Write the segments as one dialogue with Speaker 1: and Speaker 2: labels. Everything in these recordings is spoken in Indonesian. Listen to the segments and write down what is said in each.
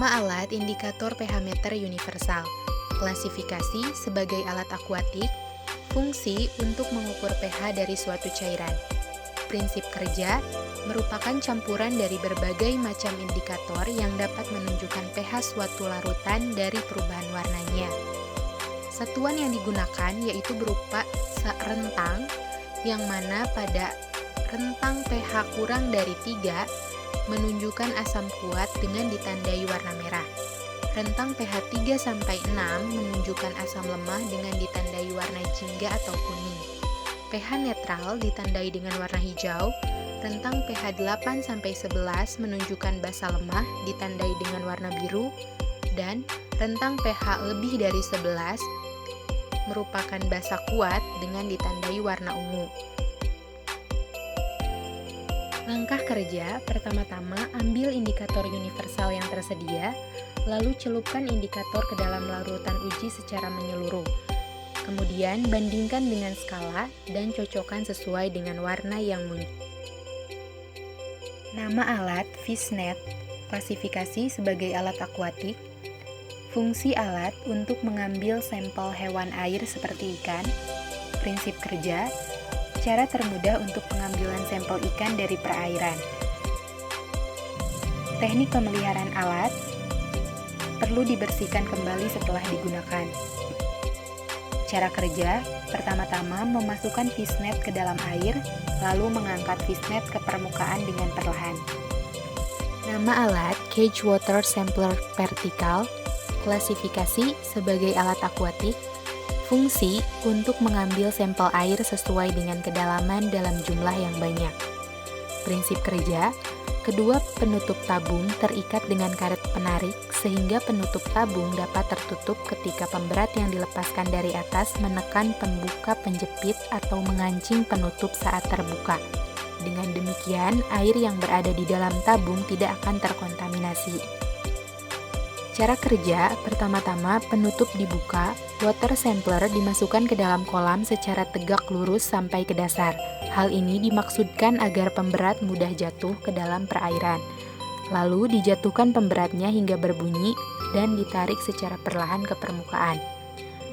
Speaker 1: Nama alat indikator pH meter universal, klasifikasi sebagai alat akuatik, fungsi untuk mengukur pH dari suatu cairan. Prinsip kerja merupakan campuran dari berbagai macam indikator yang dapat menunjukkan pH suatu larutan dari perubahan warnanya. Satuan yang digunakan yaitu berupa rentang, yang mana pada rentang pH kurang dari 3 menunjukkan asam kuat dengan ditandai warna merah. Rentang pH 3-6 menunjukkan asam lemah dengan ditandai warna jingga atau kuning. pH netral ditandai dengan warna hijau. Rentang pH 8-11 menunjukkan basa lemah ditandai dengan warna biru. Dan rentang pH lebih dari 11 merupakan basa kuat dengan ditandai warna ungu. Langkah kerja, pertama-tama ambil indikator universal yang tersedia, lalu celupkan indikator ke dalam larutan uji secara menyeluruh. Kemudian bandingkan dengan skala dan cocokkan sesuai dengan warna yang muncul. Nama alat Fishnet, klasifikasi sebagai alat akuatik, fungsi alat untuk mengambil sampel hewan air seperti ikan, prinsip kerja, cara termudah untuk pengambilan sampel ikan dari perairan. Teknik pemeliharaan alat perlu dibersihkan kembali setelah digunakan. Cara kerja, pertama-tama memasukkan fishnet ke dalam air, lalu mengangkat fishnet ke permukaan dengan perlahan. Nama alat Cage Water Sampler Vertical, klasifikasi sebagai alat akuatik, fungsi untuk mengambil sampel air sesuai dengan kedalaman dalam jumlah yang banyak. Prinsip kerja, kedua penutup tabung terikat dengan karet penarik sehingga penutup tabung dapat tertutup ketika pemberat yang dilepaskan dari atas menekan pembuka penjepit atau mengancing penutup saat terbuka. Dengan demikian, air yang berada di dalam tabung tidak akan terkontaminasi. Cara kerja, pertama-tama penutup dibuka, water sampler dimasukkan ke dalam kolam secara tegak lurus sampai ke dasar. Hal ini dimaksudkan agar pemberat mudah jatuh ke dalam perairan. Lalu dijatuhkan pemberatnya hingga berbunyi dan ditarik secara perlahan ke permukaan.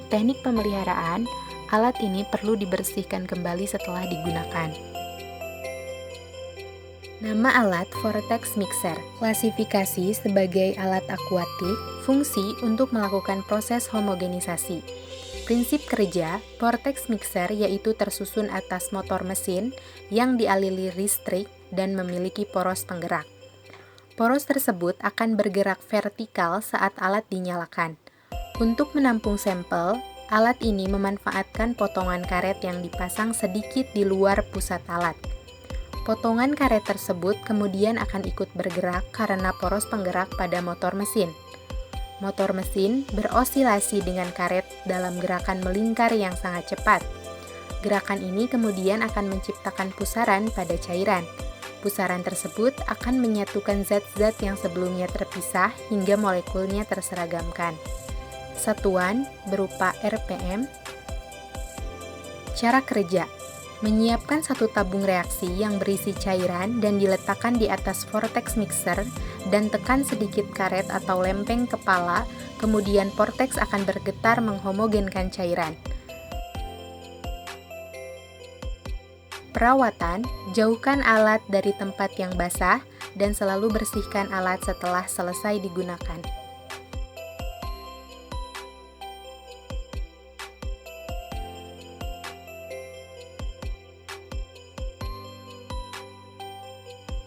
Speaker 1: Teknik pemeliharaan, alat ini perlu dibersihkan kembali setelah digunakan. Nama alat Vortex Mixer, klasifikasi sebagai alat akuatik, fungsi untuk melakukan proses homogenisasi. Prinsip kerja, vortex mixer yaitu tersusun atas motor mesin yang dialiri listrik dan memiliki poros penggerak. Poros tersebut akan bergerak vertikal saat alat dinyalakan. Untuk menampung sampel, alat ini memanfaatkan potongan karet yang dipasang sedikit di luar pusat alat. Potongan karet tersebut kemudian akan ikut bergerak karena poros penggerak pada motor mesin. Motor mesin berosilasi dengan karet dalam gerakan melingkar yang sangat cepat. Gerakan ini kemudian akan menciptakan pusaran pada cairan. Pusaran tersebut akan menyatukan zat-zat yang sebelumnya terpisah hingga molekulnya terseragamkan. Satuan berupa RPM. Cara kerja: menyiapkan satu tabung reaksi yang berisi cairan dan diletakkan di atas vortex mixer dan tekan sedikit karet atau lempeng kepala, kemudian vortex akan bergetar menghomogenkan cairan. Perawatan, jauhkan alat dari tempat yang basah dan selalu bersihkan alat setelah selesai digunakan.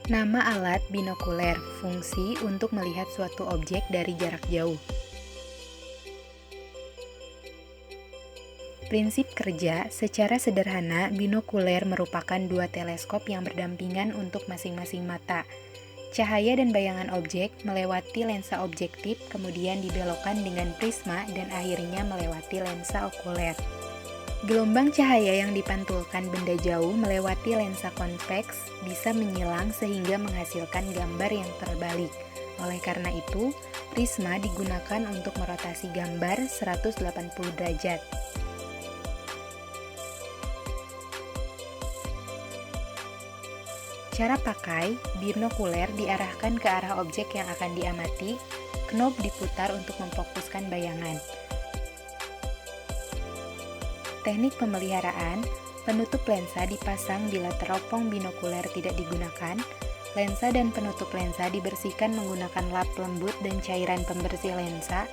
Speaker 1: Nama alat binokuler, fungsi untuk melihat suatu objek dari jarak jauh. Prinsip kerja, secara sederhana, binokuler merupakan dua teleskop yang berdampingan untuk masing-masing mata. Cahaya dan bayangan objek melewati lensa objektif, kemudian dibelokkan dengan prisma dan akhirnya melewati lensa okuler. Gelombang cahaya yang dipantulkan benda jauh melewati lensa konveks bisa menyilang sehingga menghasilkan gambar yang terbalik. Oleh karena itu, prisma digunakan untuk merotasi gambar 180 derajat. Cara pakai, binokuler diarahkan ke arah objek yang akan diamati, knob diputar untuk memfokuskan bayangan. Teknik pemeliharaan, penutup lensa dipasang bila teropong binokuler tidak digunakan, lensa dan penutup lensa dibersihkan menggunakan lap lembut dan cairan pembersih lensa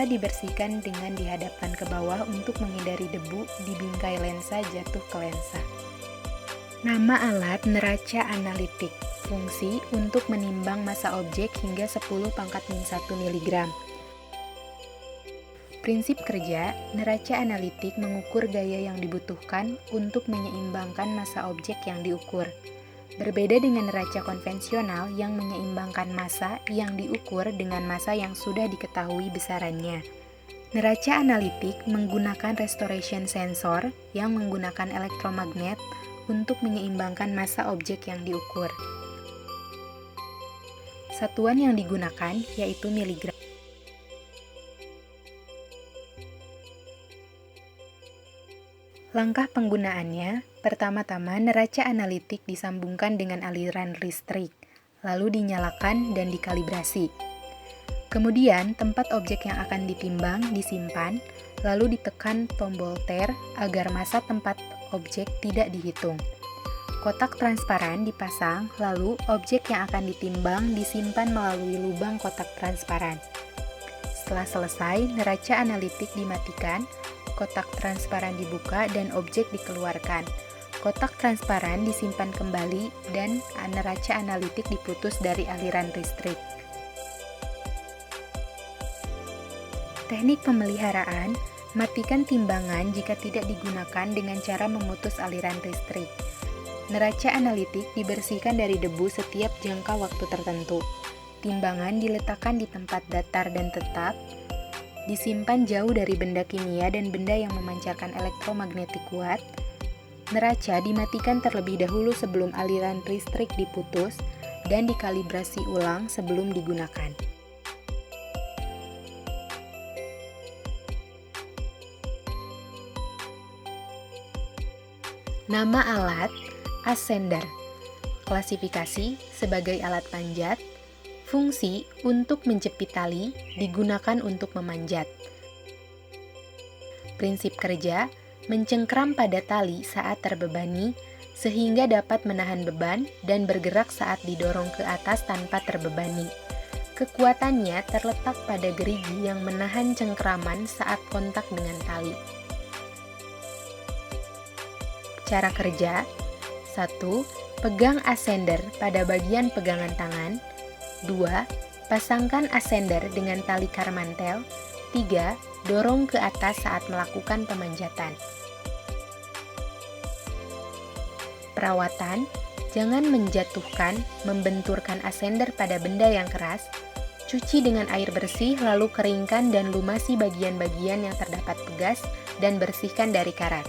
Speaker 1: dibersihkan dengan dihadapkan ke bawah untuk menghindari debu di bingkai lensa jatuh ke lensa. Nama alat neraca analitik, fungsi untuk menimbang massa objek hingga 10⁻⁻1 mg. Prinsip kerja, neraca analitik mengukur gaya yang dibutuhkan untuk menyeimbangkan massa objek yang diukur. Berbeda dengan neraca konvensional yang menyeimbangkan massa yang diukur dengan massa yang sudah diketahui besarannya. Neraca analitik menggunakan restoration sensor yang menggunakan elektromagnet untuk menyeimbangkan massa objek yang diukur. Satuan yang digunakan yaitu miligram. Langkah penggunaannya, pertama-tama neraca analitik disambungkan dengan aliran listrik, lalu dinyalakan dan dikalibrasi. Kemudian, tempat objek yang akan ditimbang disimpan, lalu ditekan tombol ter agar massa tempat objek tidak dihitung. Kotak transparan dipasang, lalu objek yang akan ditimbang disimpan melalui lubang kotak transparan. Setelah selesai, neraca analitik dimatikan, kotak transparan dibuka dan objek dikeluarkan. Kotak transparan disimpan kembali dan neraca analitik diputus dari aliran listrik. Teknik pemeliharaan, matikan timbangan jika tidak digunakan dengan cara memutus aliran listrik. Neraca analitik dibersihkan dari debu setiap jangka waktu tertentu. Timbangan diletakkan di tempat datar dan tetap, disimpan jauh dari benda kimia dan benda yang memancarkan elektromagnetik kuat. Neraca dimatikan terlebih dahulu sebelum aliran listrik diputus dan dikalibrasi ulang sebelum digunakan. Nama alat, ascender. Klasifikasi sebagai alat panjat. Fungsi untuk menjepit tali, digunakan untuk memanjat. Prinsip kerja, mencengkram pada tali saat terbebani, sehingga dapat menahan beban dan bergerak saat didorong ke atas tanpa terbebani. Kekuatannya terletak pada gerigi yang menahan cengkraman saat kontak dengan tali. Cara kerja, 1. Pegang ascender pada bagian pegangan tangan. 2. Pasangkan ascender dengan tali karmantel. 3. Dorong ke atas saat melakukan pemanjatan. Perawatan, jangan menjatuhkan, membenturkan ascender pada benda yang keras. Cuci dengan air bersih lalu keringkan dan lumasi bagian-bagian yang terdapat pegas dan bersihkan dari karat.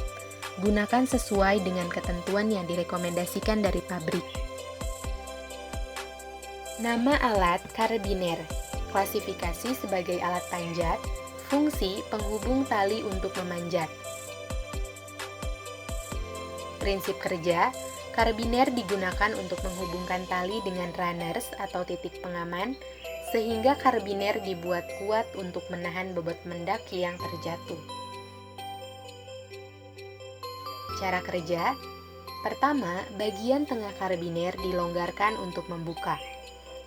Speaker 1: Gunakan sesuai dengan ketentuan yang direkomendasikan dari pabrik. Nama alat karabiner. Klasifikasi sebagai alat panjat. Fungsi penghubung tali untuk memanjat. Prinsip kerja, karabiner digunakan untuk menghubungkan tali dengan runners atau titik pengaman, sehingga karabiner dibuat kuat untuk menahan bobot mendaki yang terjatuh. Cara kerja, pertama, bagian tengah karabiner dilonggarkan untuk membuka.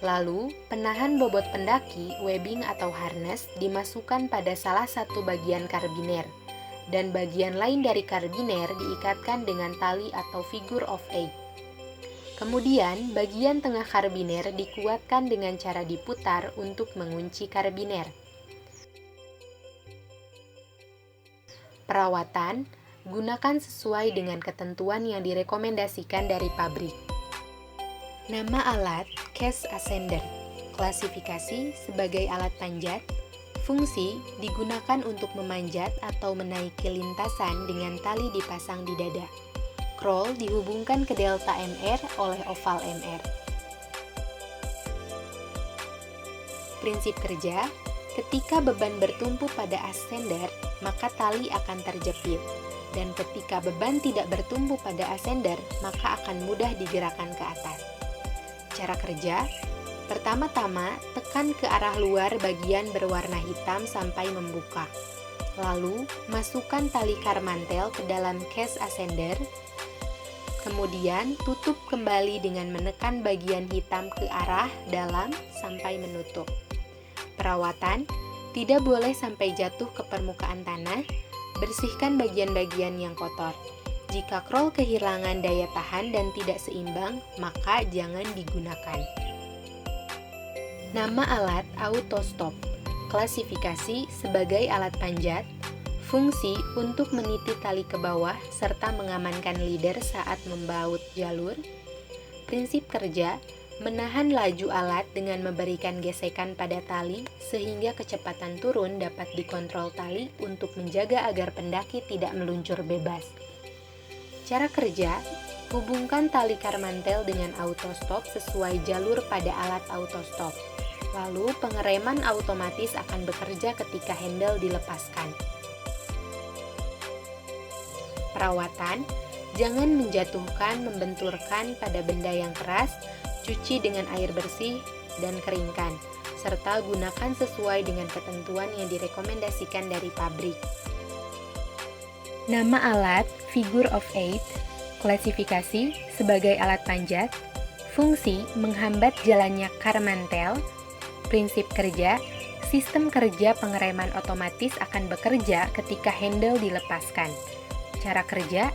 Speaker 1: Lalu, penahan bobot pendaki, webbing atau harness dimasukkan pada salah satu bagian karabiner, dan bagian lain dari karabiner diikatkan dengan tali atau figure of 8. Kemudian, bagian tengah karabiner dikuatkan dengan cara diputar untuk mengunci karabiner. Perawatan, gunakan sesuai dengan ketentuan yang direkomendasikan dari pabrik. Nama alat, case ascender. Klasifikasi sebagai alat panjat. Fungsi, digunakan untuk memanjat atau menaiki lintasan dengan tali dipasang di dada. Crawl dihubungkan ke delta MR oleh oval MR. Prinsip kerja, ketika beban bertumpu pada ascender, maka tali akan terjepit. Dan ketika beban tidak bertumpu pada ascender, maka akan mudah digerakkan ke atas. Cara kerja, pertama-tama tekan ke arah luar bagian berwarna hitam sampai membuka. Lalu, masukkan tali karmantel ke dalam case ascender. Kemudian, tutup kembali dengan menekan bagian hitam ke arah dalam sampai menutup. Perawatan, tidak boleh sampai jatuh ke permukaan tanah. Bersihkan bagian-bagian yang kotor. Jika crawl kehilangan daya tahan dan tidak seimbang, maka jangan digunakan. Nama alat autostop. Klasifikasi sebagai alat panjat. Fungsi untuk meniti tali ke bawah serta mengamankan leader saat membaut jalur. Prinsip kerja, menahan laju alat dengan memberikan gesekan pada tali sehingga kecepatan turun dapat dikontrol tali untuk menjaga agar pendaki tidak meluncur bebas. Cara kerja, hubungkan tali karmantel dengan autostop sesuai jalur pada alat autostop. Lalu pengereman otomatis akan bekerja ketika handle dilepaskan. Perawatan, jangan menjatuhkan, membenturkan pada benda yang keras, cuci dengan air bersih dan keringkan, serta gunakan sesuai dengan ketentuan yang direkomendasikan dari pabrik. Nama alat, figure of eight. Klasifikasi sebagai alat panjat. Fungsi, menghambat jalannya karmantel. Prinsip kerja, sistem kerja pengereman otomatis akan bekerja ketika handle dilepaskan. Cara kerja,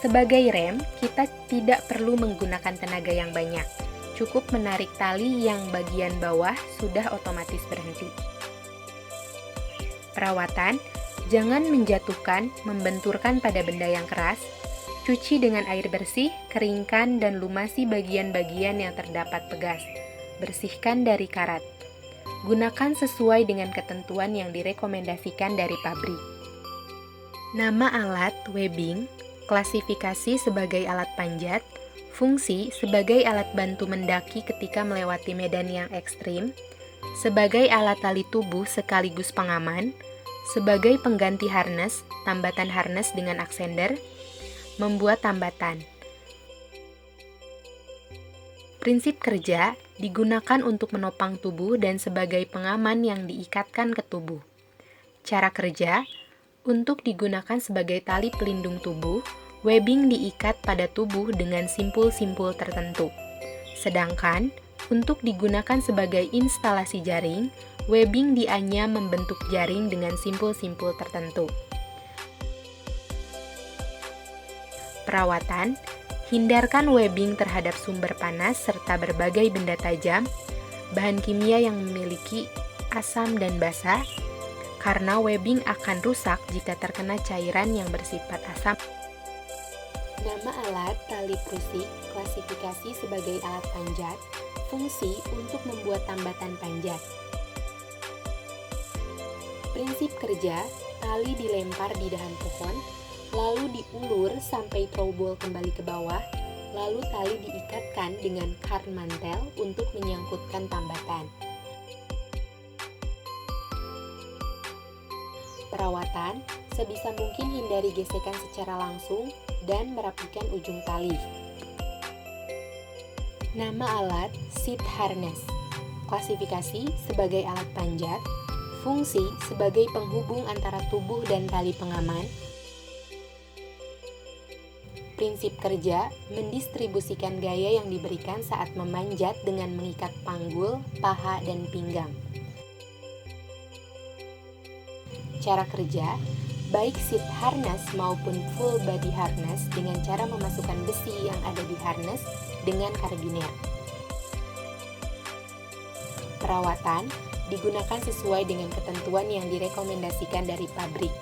Speaker 1: sebagai rem, kita tidak perlu menggunakan tenaga yang banyak. Cukup menarik tali yang bagian bawah sudah otomatis berhenti. Perawatan, jangan menjatuhkan, membenturkan pada benda yang keras. Cuci dengan air bersih, keringkan, dan lumasi bagian-bagian yang terdapat pegas. Bersihkan dari karat. Gunakan sesuai dengan ketentuan yang direkomendasikan dari pabrik. Nama alat, webbing. Klasifikasi sebagai alat panjat. Fungsi sebagai alat bantu mendaki ketika melewati medan yang ekstrim. Sebagai alat tali tubuh sekaligus pengaman. Sebagai pengganti harness, tambatan harness dengan ascender. Membuat tambatan. Prinsip kerja, digunakan untuk menopang tubuh dan sebagai pengaman yang diikatkan ke tubuh. Cara kerja, untuk digunakan sebagai tali pelindung tubuh, webbing diikat pada tubuh dengan simpul-simpul tertentu. Sedangkan, untuk digunakan sebagai instalasi jaring, webbing dianyam membentuk jaring dengan simpul-simpul tertentu. Perawatan, hindarkan webbing terhadap sumber panas serta berbagai benda tajam, bahan kimia yang memiliki asam dan basa, karena webbing akan rusak jika terkena cairan yang bersifat asam. Nama alat tali prusik, klasifikasi sebagai alat panjat, fungsi untuk membuat tambatan panjat. Prinsip kerja, tali dilempar di dahan pohon, lalu diulur sampai trouble kembali ke bawah, lalu tali diikatkan dengan karmantel untuk menyangkutkan tambatan. Perawatan, sebisa mungkin hindari gesekan secara langsung dan merapikan ujung tali. Nama alat, seat harness. Klasifikasi sebagai alat panjat. Fungsi sebagai penghubung antara tubuh dan tali pengaman. Prinsip kerja, mendistribusikan gaya yang diberikan saat memanjat dengan mengikat panggul, paha, dan pinggang. Cara kerja, baik seat harness maupun full body harness dengan cara memasukkan besi yang ada di harness dengan karabiner. Perawatan, digunakan sesuai dengan ketentuan yang direkomendasikan dari pabrik.